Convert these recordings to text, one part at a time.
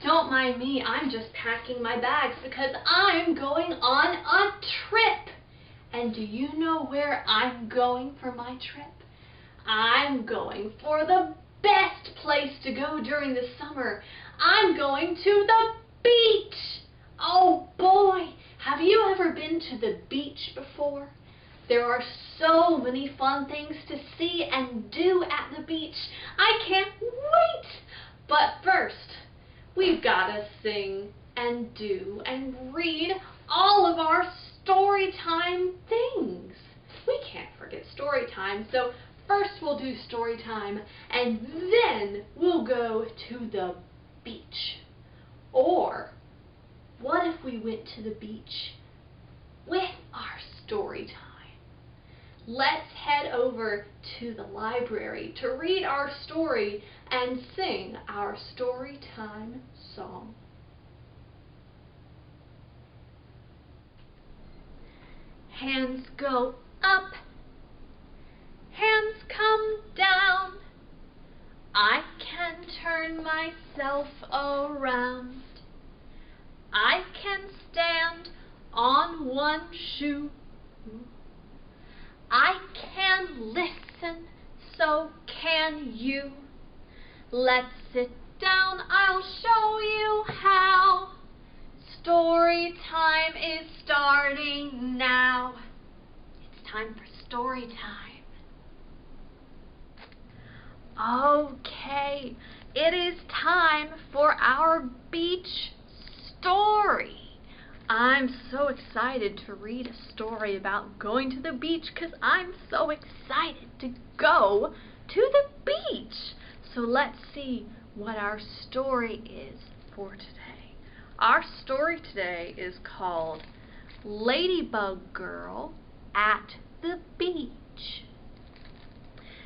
Don't mind me, I'm just packing my bags because I'm going on a trip. And do you know where I'm going for my trip? I'm going for the best place to go during the summer. I'm going to the beach. Oh boy, have you ever been to the beach before? There are so many fun things to see and do at the beach. I can't wait. But first, we've got to sing and do and read all of our story time things. We can't forget story time, so first we'll do story time and then we'll go to the beach. Or what if we went to the beach with our story time? Let's head over to the library to read our story and sing our story time song. Hands go up, hands come down. I can turn myself around. I can stand on one shoe. I can listen, so can you. Let's sit down, I'll show you how. Story time is starting now. It's time for story time. Okay, it is time for our beach story. I'm so excited to read a story about going to the beach because I'm so excited to go to the beach. So let's see what our story is for today. Our story today is called Ladybug Girl at the Beach.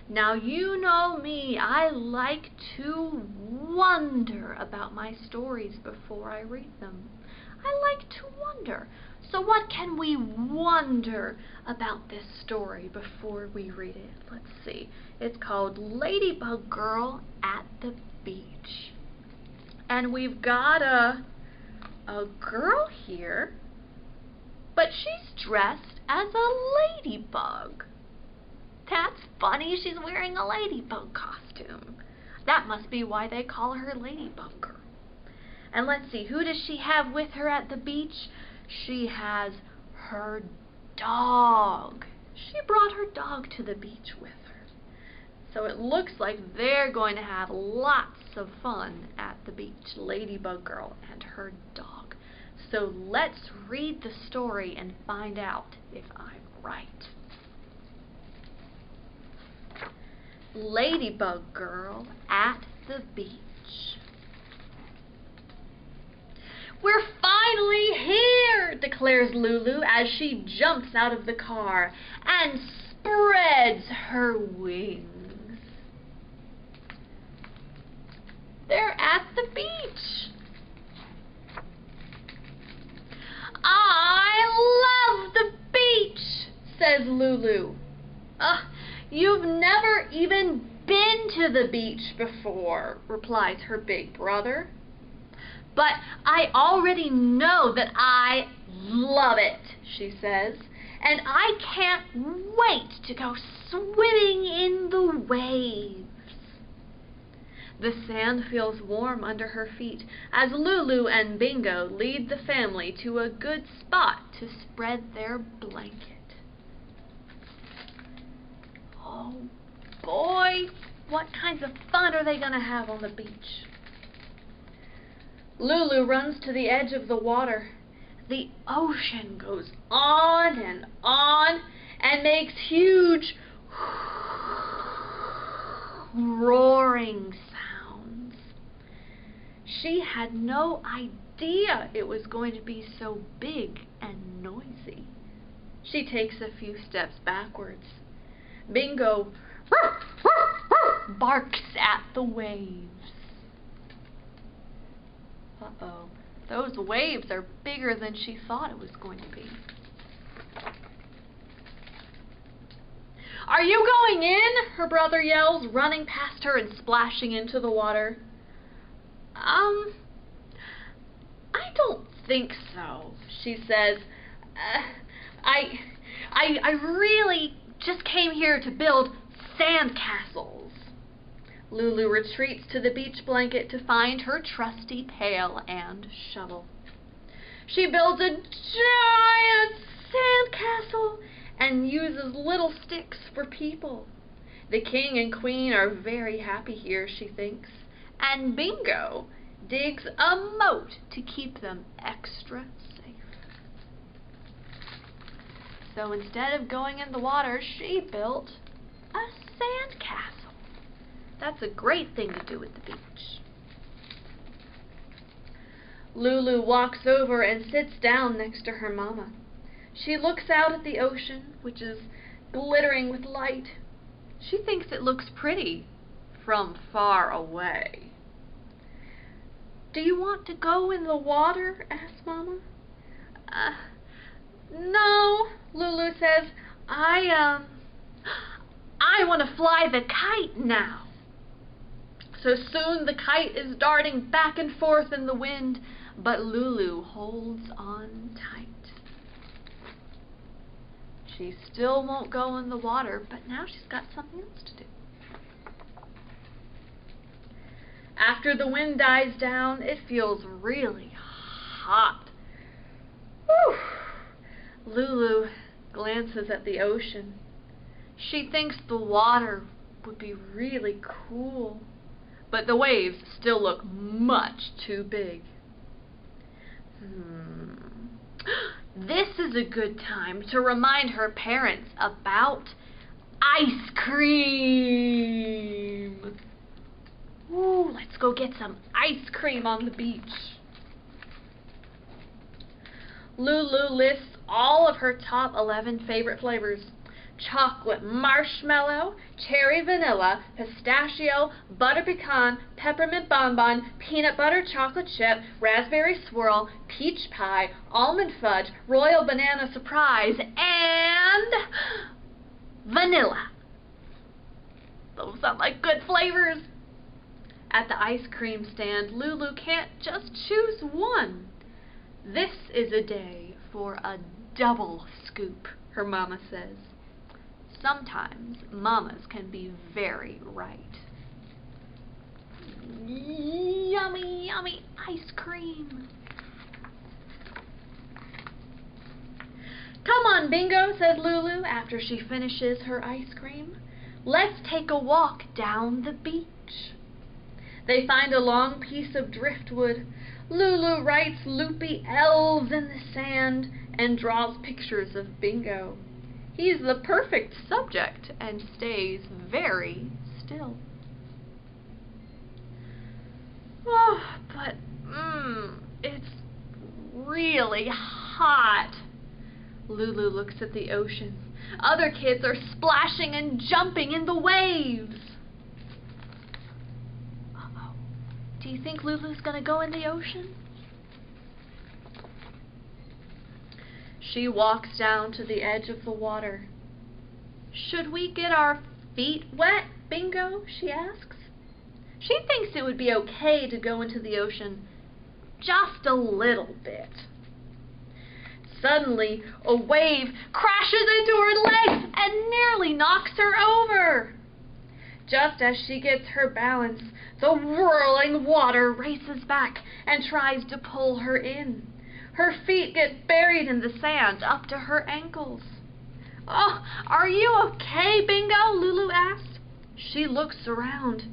Now you know me, I like to wonder about my stories before I read them. I like to wonder. So what can we wonder about this story before we read it? Let's see. It's called Ladybug Girl at the Beach. And we've got a girl here, but she's dressed as a ladybug. That's funny, she's wearing a ladybug costume. That must be why they call her Ladybug Girl. And let's see, who does she have with her at the beach? She has her dog. She brought her dog to the beach with her. So it looks like they're going to have lots of fun at the beach, Ladybug Girl and her dog. So let's read the story and find out if I'm right. Ladybug Girl at the Beach. We're finally here, declares Lulu as she jumps out of the car and spreads her wings. They're at the beach. I love the beach, says Lulu. You've never even been to the beach before, replies her big brother. But I already know that I love it, she says, and I can't wait to go swimming in the waves. The sand feels warm under her feet as Lulu and Bingo lead the family to a good spot to spread their blanket. Oh boy, what kinds of fun are they going to have on the beach? Lulu runs to the edge of the water. The ocean goes on and makes huge roaring sounds. She had no idea it was going to be so big and noisy. She takes a few steps backwards. Bingo barks at the waves. Uh-oh, those waves are bigger than she thought it was going to be. Are you going in? Her brother yells, running past her and splashing into the water. think so. She says, I really just came here to build sand castles. Lulu retreats to the beach blanket to find her trusty pail and shovel. She builds a giant sand castle and uses little sticks for people. The king and queen are very happy here, she thinks, and Bingo digs a moat to keep them extra safe. So instead of going in the water, she built a sand castle. That's a great thing to do at the beach. Lulu walks over and sits down next to her mama. She looks out at the ocean, which is glittering with light. She thinks it looks pretty from far away. "Do you want to go in the water?" asks Mama. No, Lulu says. I want to fly the kite now. So soon the kite is darting back and forth in the wind, but Lulu holds on tight. She still won't go in the water, but now she's got something else to do. After the wind dies down, it feels really hot. Whew. Lulu glances at the ocean. She thinks the water would be really cool, but the waves still look much too big. This is a good time to remind her parents about ice cream. Ooh, let's go get some ice cream on the beach. Lulu lists all of her top 11 favorite flavors: chocolate marshmallow, cherry vanilla, pistachio, butter pecan, peppermint bonbon, peanut butter chocolate chip, raspberry swirl, peach pie, almond fudge, royal banana surprise, and vanilla. Those sound like good flavors. At the ice cream stand, Lulu can't just choose one. This is a day for a double scoop, her mama says. Sometimes mamas can be very right. Yummy, yummy ice cream. Come on, Bingo, says Lulu after she finishes her ice cream. Let's take a walk down the beach. They find a long piece of driftwood. Lulu writes loopy L's in the sand and draws pictures of Bingo. He's the perfect subject and stays very still. Oh, but it's really hot. Lulu looks at the ocean. Other kids are splashing and jumping in the waves. Uh-oh. Do you think Lulu's going to go in the ocean? She walks down to the edge of the water. Should we get our feet wet, Bingo? She asks. She thinks it would be okay to go into the ocean just a little bit. Suddenly, a wave crashes into her legs and nearly knocks her over. Just as she gets her balance, the whirling water races back and tries to pull her in. Her feet get buried in the sand up to her ankles. "Oh, are you okay, Bingo?" Lulu asks. She looks around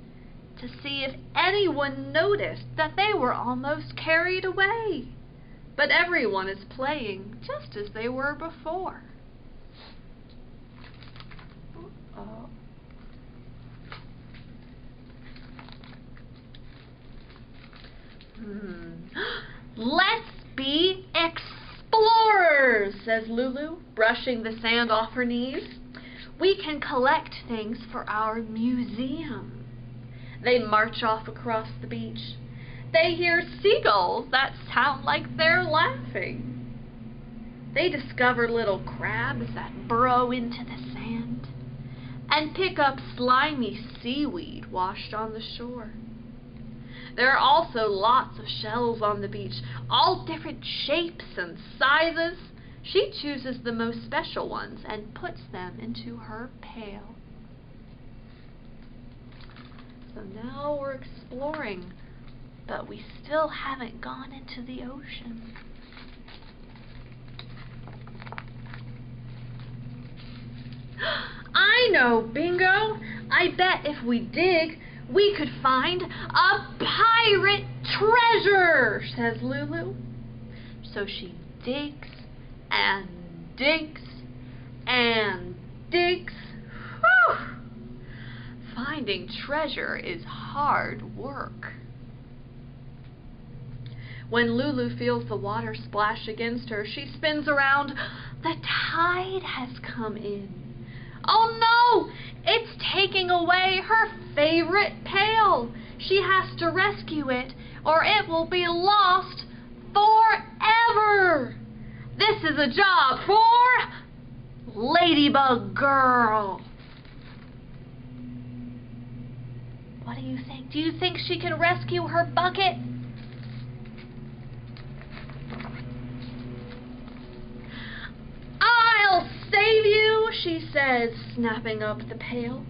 to see if anyone noticed that they were almost carried away. But everyone is playing just as they were before. Uh-oh. Let's be explorers, says Lulu, brushing the sand off her knees. We can collect things for our museum. They march off across the beach. They hear seagulls that sound like they're laughing. They discover little crabs that burrow into the sand and pick up slimy seaweed washed on the shore. There are also lots of shells on the beach, all different shapes and sizes. She chooses the most special ones and puts them into her pail. So now we're exploring, but we still haven't gone into the ocean. I know, Bingo! I bet if we dig, we could find a pirate treasure, says Lulu. So she digs and digs and digs. Whew! Finding treasure is hard work. When Lulu feels the water splash against her, she spins around. The tide has come in. Oh no! It's taking away her favorite pail. She has to rescue it, or it will be lost forever. This is a job for Ladybug Girl. What do you think? Do you think she can rescue her bucket? I'll save you, she says, snapping up the pail.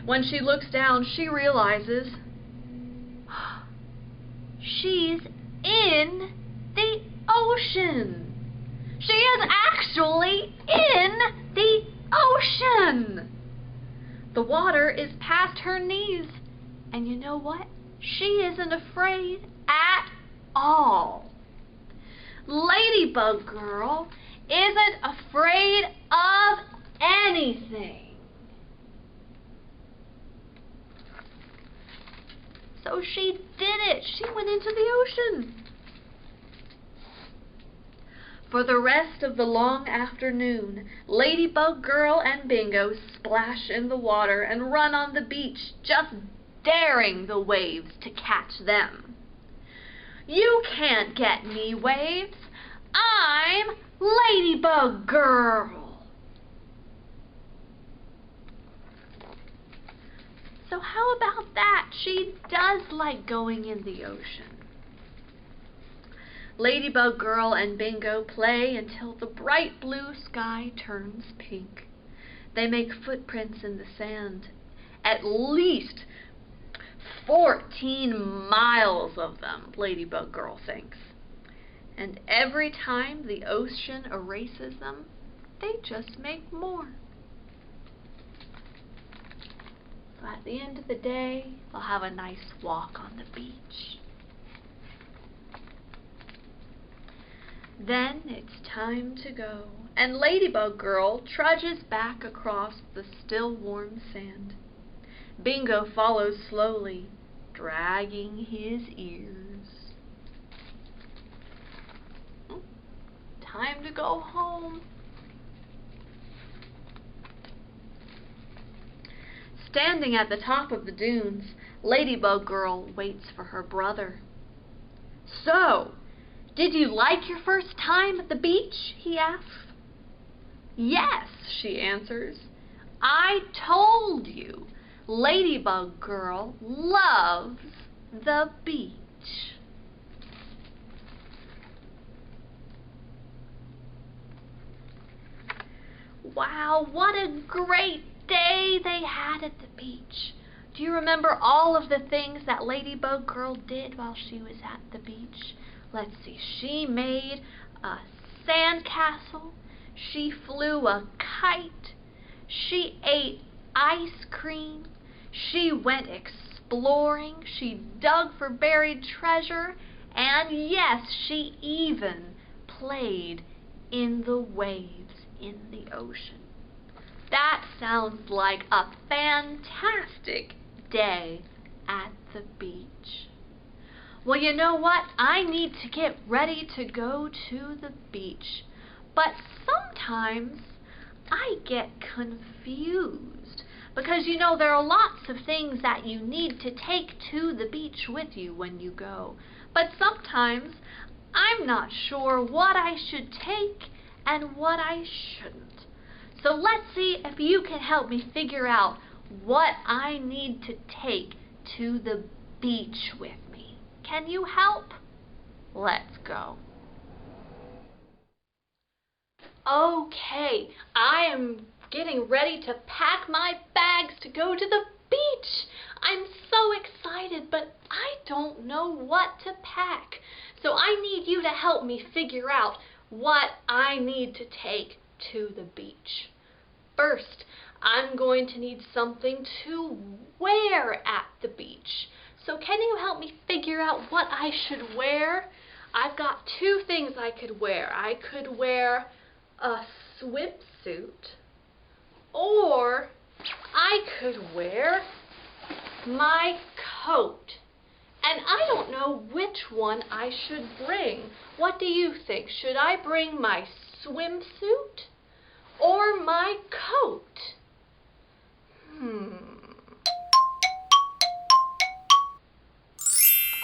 When she looks down, she realizes she's in the ocean. She is actually in the ocean. The water is past her knees. And you know what? She isn't afraid at all. Ladybug Girl isn't afraid of anything. So she did it. She went into the ocean. For the rest of the long afternoon, Ladybug Girl and Bingo splash in the water and run on the beach, just daring the waves to catch them. You can't get me, waves. I'm Ladybug Girl. So how about that? She does like going in the ocean. Ladybug Girl and Bingo play until the bright blue sky turns pink. They make footprints in the sand, at least 14 miles of them, Ladybug Girl thinks. And every time the ocean erases them, they just make more. So at the end of the day, they'll have a nice walk on the beach. Then it's time to go, and Ladybug Girl trudges back across the still warm sand. Bingo follows slowly, dragging his ears. Time to go home. Standing at the top of the dunes, Ladybug Girl waits for her brother. So, did you like your first time at the beach? He asks. Yes, she answers. I told you, Ladybug Girl loves the beach. Wow, what a great day they had at the beach. Do you remember all of the things that Ladybug Girl did while she was at the beach? Let's see, she made a sandcastle, she flew a kite, she ate ice cream, she went exploring, she dug for buried treasure, and yes, she even played in the waves in the ocean. That sounds like a fantastic day at the beach. Well, you know what? I need to get ready to go to the beach. But sometimes I get confused. Because, you know, there are lots of things that you need to take to the beach with you when you go. But sometimes I'm not sure what I should take and what I shouldn't. So let's see if you can help me figure out what I need to take to the beach with me. Can you help? Let's go. Okay, I am getting ready to pack my bags to go to the beach. I'm so excited, but I don't know what to pack. So I need you to help me figure out what I need to take to the beach. First, I'm going to need something to wear at the beach. So can you help me figure out what I should wear? I've got two things I could wear. I could wear a swimsuit, or I could wear my coat. And I don't know which one I should bring. What do you think? Should I bring my swimsuit or my coat?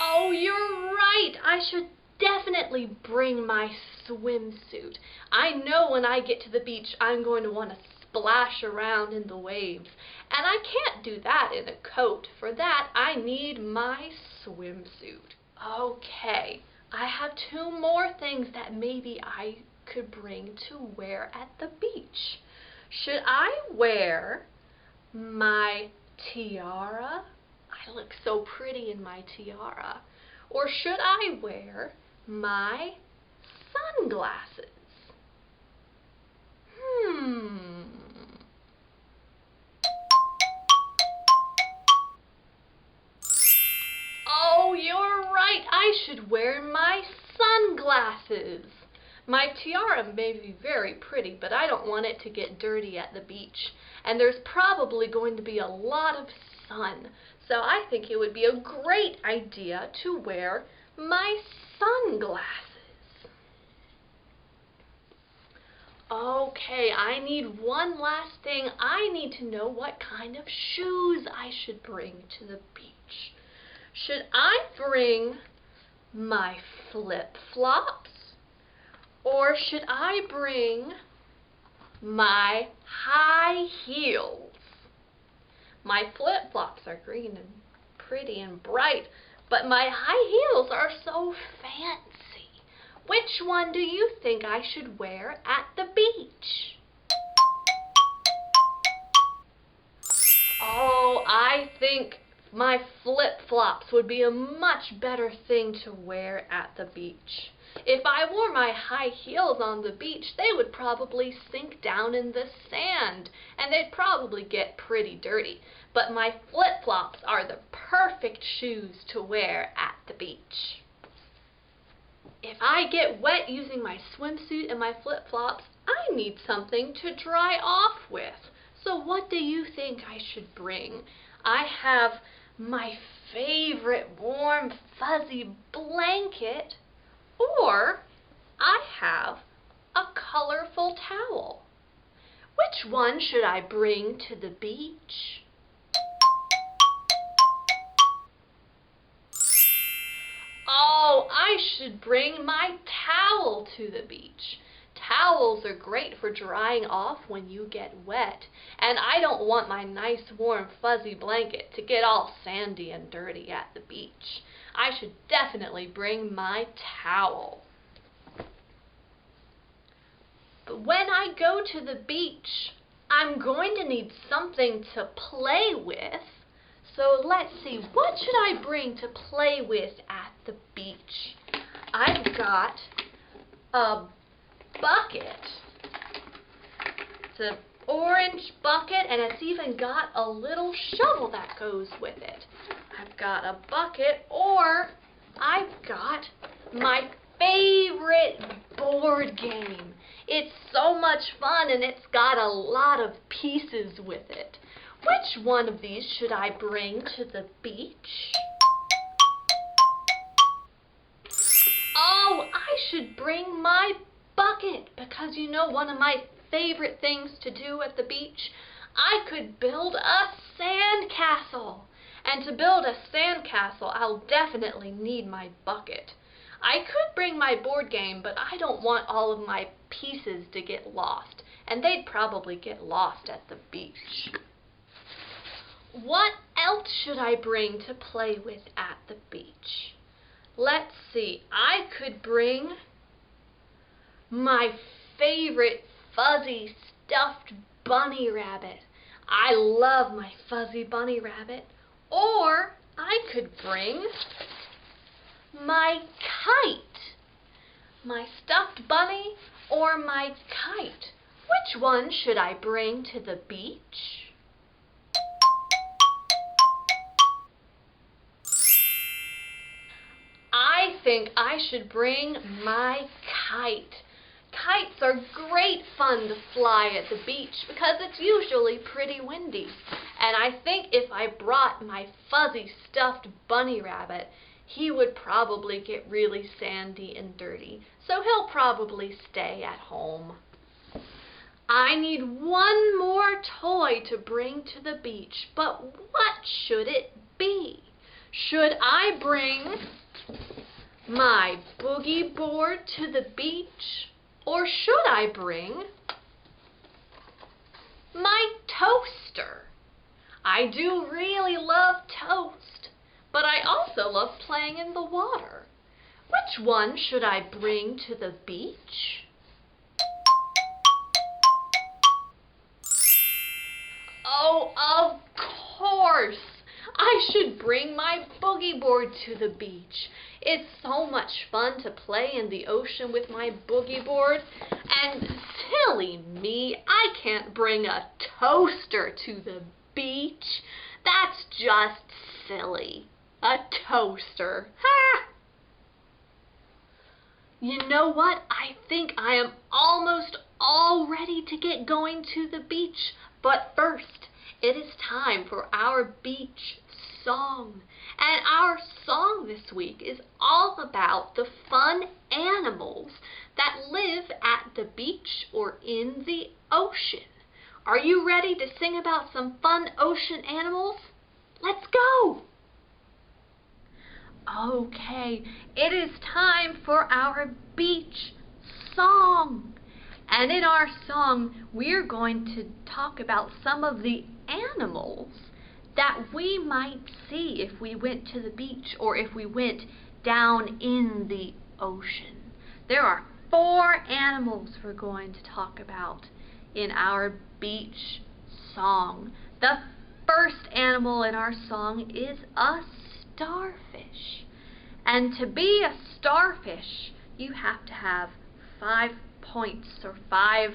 Oh, you're right. I should definitely bring my swimsuit. I know when I get to the beach I'm going to want to splash around in the waves. And I can't do that in a coat. For that, I need my swimsuit. Okay, I have two more things that maybe I could bring to wear at the beach. Should I wear my tiara? I look so pretty in my tiara. Or should I wear my sunglasses? Oh, you're right. I should wear my sunglasses. My tiara may be very pretty, but I don't want it to get dirty at the beach. And there's probably going to be a lot of sun. So I think it would be a great idea to wear my sunglasses. Okay, I need one last thing. I need to know what kind of shoes I should bring to the beach. Should I bring my flip-flops? Or should I bring my high heels? My flip-flops are green and pretty and bright, but my high heels are so fancy. Which one do you think I should wear at the beach? Oh, I think my flip-flops would be a much better thing to wear at the beach. If I wore my high heels on the beach, they would probably sink down in the sand, and they'd probably get pretty dirty. But my flip-flops are the perfect shoes to wear at the beach. If I get wet using my swimsuit and my flip-flops, I need something to dry off with. So what do you think I should bring? I have my favorite warm fuzzy blanket, or I have a colorful towel. Which one should I bring to the beach? Oh, I should bring my towel to the beach. Towels are great for drying off when you get wet, and I don't want my nice warm fuzzy blanket to get all sandy and dirty at the beach. I should definitely bring my towel. But when I go to the beach, I'm going to need something to play with. So let's see, what should I bring to play with at the beach? I've got a bucket. It's an orange bucket, and it's even got a little shovel that goes with it. I've got a bucket, or I've got my favorite board game. It's so much fun, and it's got a lot of pieces with it. Which one of these should I bring to the beach? Oh, I should bring my bucket, because you know one of my favorite things to do at the beach? I could build a sand castle. And to build a sand castle, I'll definitely need my bucket. I could bring my board game, but I don't want all of my pieces to get lost, and they'd probably get lost at the beach. What else should I bring to play with at the beach? Let's see. I could bring my favorite fuzzy stuffed bunny rabbit. I love my fuzzy bunny rabbit. Or I could bring my kite. My stuffed bunny or my kite. Which one should I bring to the beach? I think I should bring my kite. Kites are great fun to fly at the beach because it's usually pretty windy. And I think if I brought my fuzzy stuffed bunny rabbit, he would probably get really sandy and dirty. So he'll probably stay at home. I need one more toy to bring to the beach, but what should it be? Should I bring my boogie board to the beach? Or should I bring my toaster? I do really love toast, but I also love playing in the water. Which one should I bring to the beach? Oh, of course! I should bring my boogie board to the beach. It's so much fun to play in the ocean with my boogie board. And silly me, I can't bring a toaster to the beach. That's just silly. A toaster. Ha! You know what? I think I am almost all ready to get going to the beach. But first, it is time for our beach song. And our song this week is all about the fun animals that live at the beach or in the ocean. Are you ready to sing about some fun ocean animals? Let's go! Okay, it is time for our beach song. And in our song, we're going to talk about some of the animals that we might see if we went to the beach or if we went down in the ocean. There are 4 animals we're going to talk about in our beach song. The first animal in our song is a starfish. And to be a starfish, you have to have 5 points or 5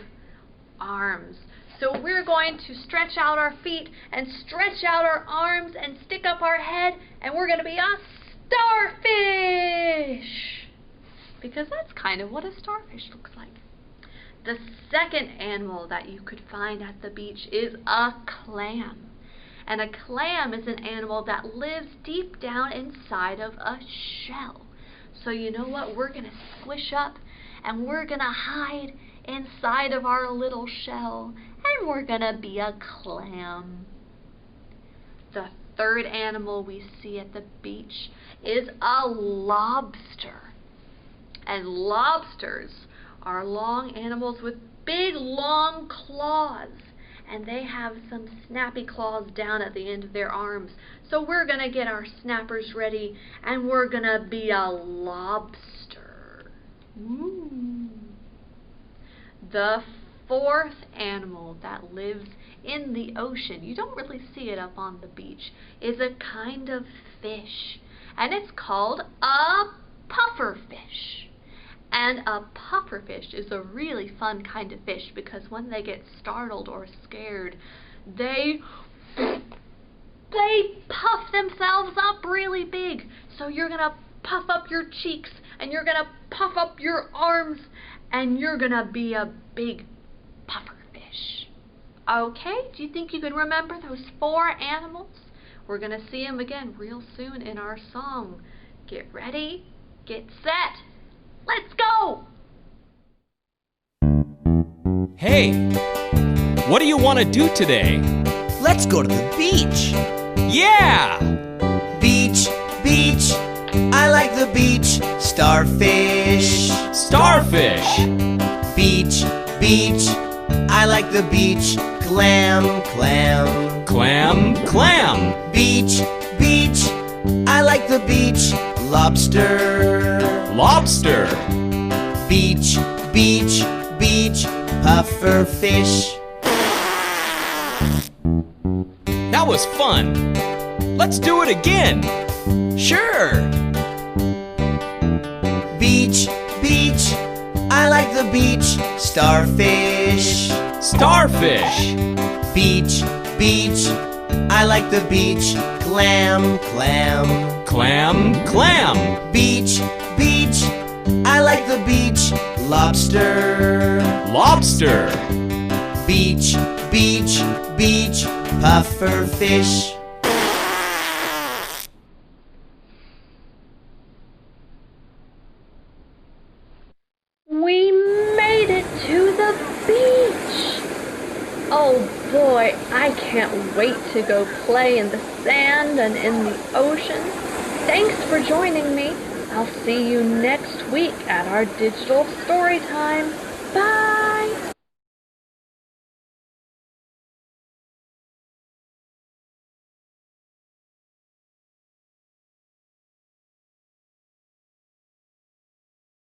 arms. So we're going to stretch out our feet and stretch out our arms and stick up our head, and we're going to be a starfish. Because that's kind of what a starfish looks like. The second animal that you could find at the beach is a clam. And a clam is an animal that lives deep down inside of a shell. So you know what? We're going to squish up and we're going to hide inside of our little shell, and we're going to be a clam. The third animal we see at the beach is a lobster. And lobsters are long animals with big long claws, and they have some snappy claws down at the end of their arms. So we're going to get our snappers ready, and we're going to be a lobster. Ooh. The fourth animal that lives in the ocean, you don't really see it up on the beach, is a kind of fish, and it's called a pufferfish. And a pufferfish is a really fun kind of fish because when they get startled or scared, they puff themselves up really big. So you're going to puff up your cheeks, and you're going to puff up your arms, and you're going to be a big pufferfish. Okay, do you think you can remember those 4 animals? We're going to see them again real soon in our song. Get ready, get set, let's go! Hey, what do you want to do today? Let's go to the beach. Yeah! Beach, beach, I like the beach. Starfish. Starfish! Beach, beach, I like the beach. Clam, clam. Clam, clam. Beach, beach, I like the beach. lobster. Lobster. Beach, beach, beach, puffer fish. That was fun. Let's do it again. Sure. Beach, beach, I like the beach. Starfish. Starfish. Beach, beach, I like the beach. Clam, clam. Clam, clam. Beach, beach, I like the beach. Lobster. Lobster. Beach, beach, beach, puffer fish. We made it to the beach! Oh boy, I can't wait to go play in the sand and in the ocean. Thanks for joining me. I'll see you next week at our digital story time. Bye!